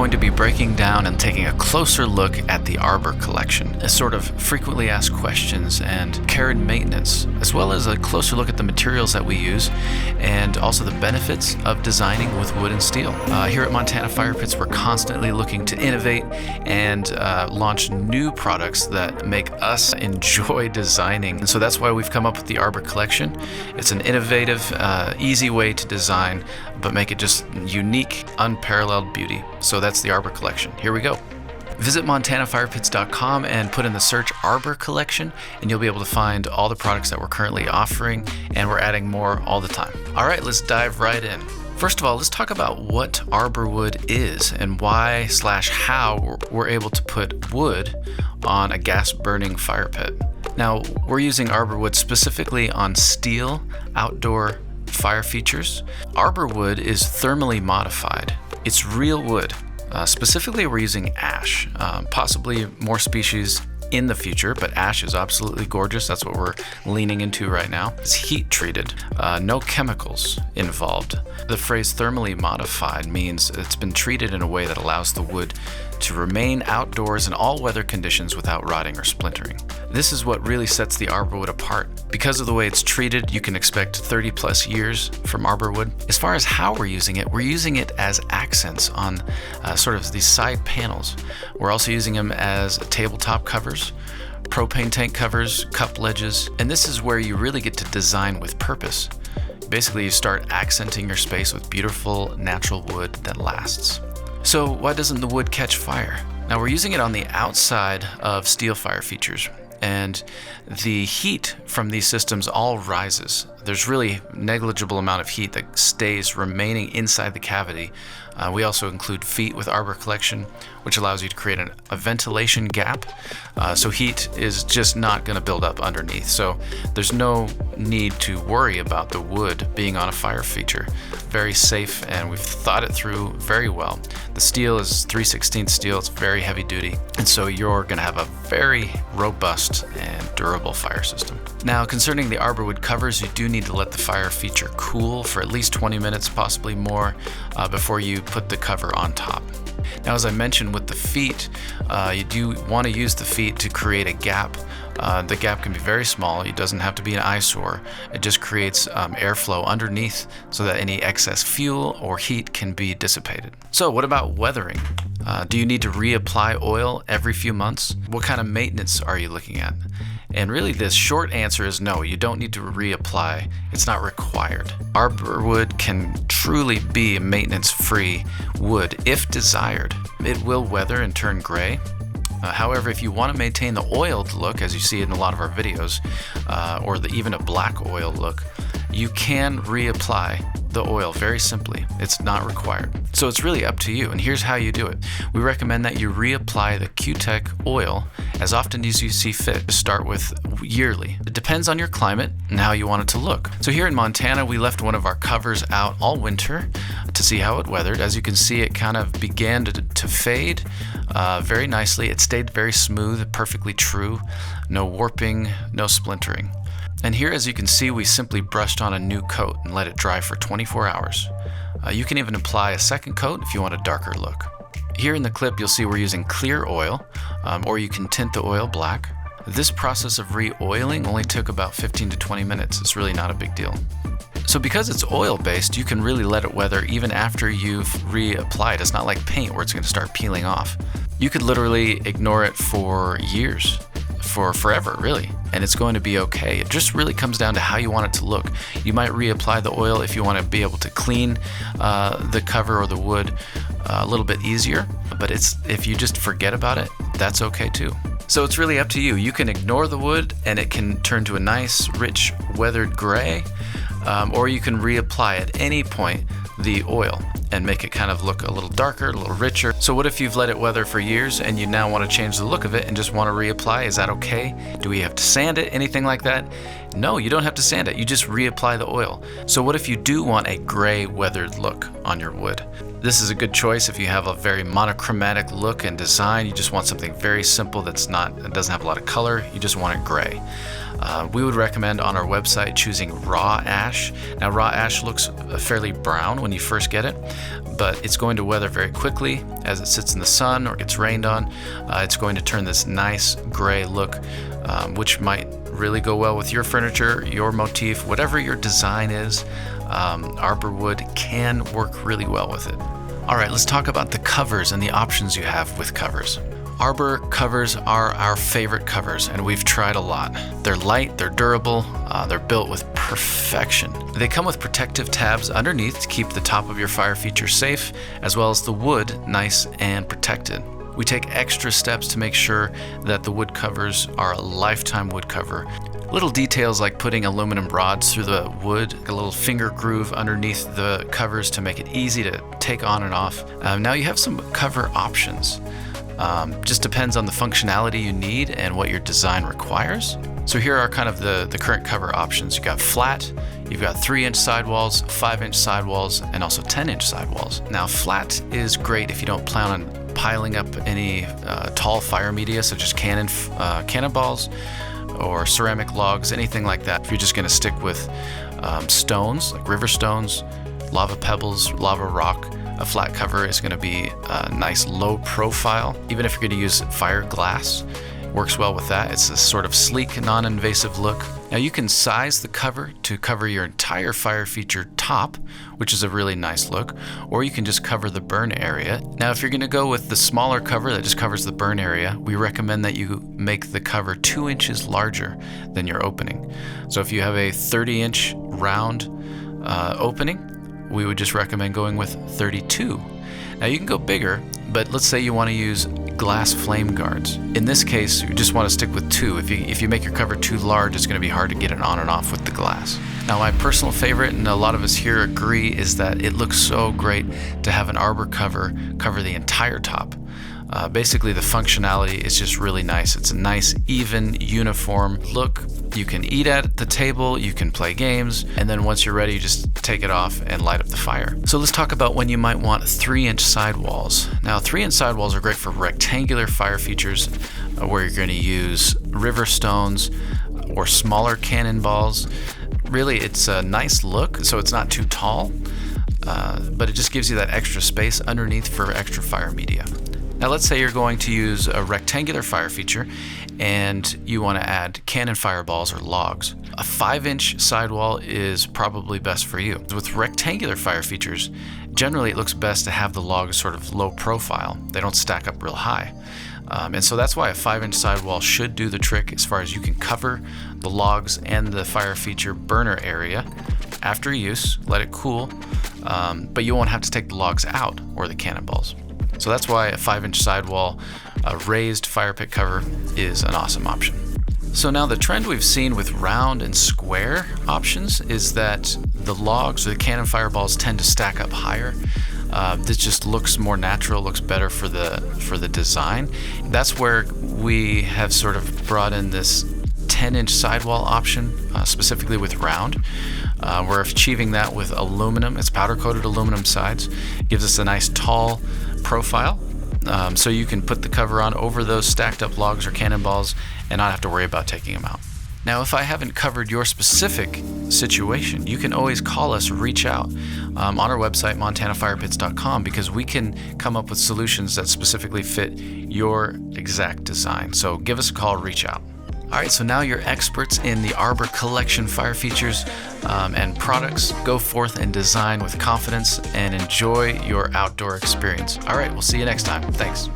going to be breaking down and taking a closer look at the Arbor Collection, a sort of frequently asked questions and care and maintenance, as well as a closer look at the materials that we use and also the benefits of designing with wood and steel. Here at Montana Fire Pits, we're constantly looking to innovate and launch new products that make us enjoy designing. And so that's why we've come up with the Arbor Collection. It's an innovative, easy way to design, but make it just unique, unparalleled beauty. So that's the Arbor Collection. Here we go. Visit montanafirepits.com and put in the search Arbor Collection, and you'll be able to find all the products that we're currently offering, and we're adding more all the time. All right, let's dive right in. First of all, let's talk about what arbor wood is and why/how we're able to put wood on a gas-burning fire pit. Now, we're using arbor wood specifically on steel outdoor fire features. Arbor wood is thermally modified. It's real wood. Specifically, we're using ash, possibly more species in the future, but ash is absolutely gorgeous. That's what we're leaning into right now. It's heat treated, no chemicals involved. The phrase thermally modified means it's been treated in a way that allows the wood to remain outdoors in all weather conditions without rotting or splintering. This is what really sets the arbor wood apart. Because of the way it's treated, you can expect 30 plus years from arbor wood. As far as how we're using it as accents on sort of these side panels. We're also using them as tabletop covers, propane tank covers, cup ledges, and this is where you really get to design with purpose. Basically, you start accenting your space with beautiful natural wood that lasts. So why doesn't the wood catch fire? Now, we're using it on the outside of steel fire features, and the heat from these systems all rises. There's really negligible amount of heat that stays remaining inside the cavity. We also include feet with Arbor Collection, which allows you to create a ventilation gap, so heat is just not going to build up underneath. So there's no need to worry about the wood being on a fire feature. Very safe, and we've thought it through very well. The steel is 3/16 steel. It's very heavy duty, and so you're going to have a very robust and durable fire system. Now, concerning the arbor wood covers, you do need to let the fire feature cool for at least 20 minutes, possibly more, before you put the cover on top. Now, as I mentioned with the feet, you do want to use the feet to create a gap. The gap can be very small. It doesn't have to be an eyesore. It just creates airflow underneath so that any excess fuel or heat can be dissipated. So what about weathering? Do you need to reapply oil every few months? What kind of maintenance are you looking at? And really, the short answer is no, you don't need to reapply. It's not required. Arbor wood can truly be a maintenance-free wood if desired. It will weather and turn gray. However, if you want to maintain the oiled look, as you see in a lot of our videos, or even a black oil look, you can reapply the oil very simply. It's not required. So it's really up to you, and here's how you do it. We recommend that you reapply the Q-Tech oil as often as you see fit. Start with yearly. It depends on your climate and how you want it to look. So here in Montana, we left one of our covers out all winter to see how it weathered. As you can see, it kind of began to fade very nicely. It stayed very smooth, perfectly true. No warping, no splintering. And here, as you can see, we simply brushed on a new coat and let it dry for 24 hours. You can even apply a second coat if you want a darker look. Here in the clip, you'll see we're using clear oil, or you can tint the oil black. This process of re-oiling only took about 15 to 20 minutes. It's really not a big deal. So because it's oil-based, you can really let it weather even after you've reapplied. It's not like paint where it's going to start peeling off. You could literally ignore it for years, for forever, really, and it's going to be okay. It just really comes down to how you want it to look. You might reapply the oil if you want to be able to clean the cover or the wood a little bit easier, but if you just forget about it, that's okay too. So it's really up to you. You can ignore the wood and it can turn to a nice, rich, weathered gray, or you can reapply at any point the oil and make it kind of look a little darker, a little richer. So what if you've let it weather for years and you now want to change the look of it and just want to reapply? Is that okay? Do we have to sand it, anything like that? No, you don't have to sand it. You just reapply the oil. So what if you do want a gray weathered look on your wood? This is a good choice if you have a very monochromatic look and design. You just want something very simple that doesn't have a lot of color. You just want it gray. We would recommend on our website choosing raw ash. Now, raw ash looks fairly brown when you first get it, but it's going to weather very quickly as it sits in the sun or gets rained on. It's going to turn this nice gray look, which might really go well with your furniture, your motif, whatever your design is. Arbor wood can work really well with it. All right, let's talk about the covers and the options you have with covers. Arbor covers are our favorite covers, and we've tried a lot. They're light, they're durable, they're built with perfection. They come with protective tabs underneath to keep the top of your fire feature safe, as well as the wood nice and protected. We take extra steps to make sure that the wood covers are a lifetime wood cover. Little details like putting aluminum rods through the wood, a little finger groove underneath the covers to make it easy to take on and off. Now you have some cover options. Just depends on the functionality you need and what your design requires. So here are kind of the current cover options. You've got flat, you've got 3-inch sidewalls, 5-inch sidewalls, and also 10-inch sidewalls. Now flat is great if you don't plan on piling up any tall fire media such as cannonballs or ceramic logs, anything like that. If you're just going to stick with stones, like river stones, lava pebbles, lava rock, a flat cover is going to be a nice low profile. Even if you're going to use fire glass, works well with that. It's a sort of sleek, non-invasive look. Now you can size the cover to cover your entire fire feature top, which is a really nice look, or you can just cover the burn area. Now if you're going to go with the smaller cover that just covers the burn area, we recommend that you make the cover 2 inches larger than your opening. So if you have a 30-inch round opening, we would just recommend going with 32. Now you can go bigger, but let's say you want to use glass flame guards. In this case, you just want to stick with 2. If you make your cover too large, it's going to be hard to get it on and off with the glass. Now my personal favorite, and a lot of us here agree, is that it looks so great to have an arbor cover the entire top. Basically the functionality is just really nice. It's a nice, even, uniform look. You can eat at the table, you can play games, and then once you're ready, you just take it off and light up the fire. So let's talk about when you might want 3-inch sidewalls. Now 3-inch sidewalls are great for rectangular fire features where you're going to use river stones or smaller cannonballs. Really, it's a nice look, so it's not too tall, but it just gives you that extra space underneath for extra fire media. Now let's say you're going to use a rectangular fire feature and you want to add cannon fireballs or logs. A 5-inch sidewall is probably best for you. With rectangular fire features, generally it looks best to have the logs sort of low profile. They don't stack up real high. And so that's why a 5-inch sidewall should do the trick as far as you can cover the logs and the fire feature burner area after use, let it cool, but you won't have to take the logs out or the cannonballs. So that's why a 5-inch sidewall, a raised fire pit cover, is an awesome option. So now the trend we've seen with round and square options is that the logs or the cannon fireballs tend to stack up higher. This just looks more natural, looks better for the design. That's where we have sort of brought in this 10-inch sidewall option, specifically with round. We're achieving that with aluminum. It's powder-coated aluminum sides. It gives us a nice tall profile, so you can put the cover on over those stacked up logs or cannonballs and not have to worry about taking them out. Now, if I haven't covered your specific situation, you can always call us or reach out on our website, montanafirepits.com, because we can come up with solutions that specifically fit your exact design. So give us a call, reach out. All right, so now you're experts in the Arbor Collection fire features and products. Go forth and design with confidence and enjoy your outdoor experience. All right, we'll see you next time. Thanks.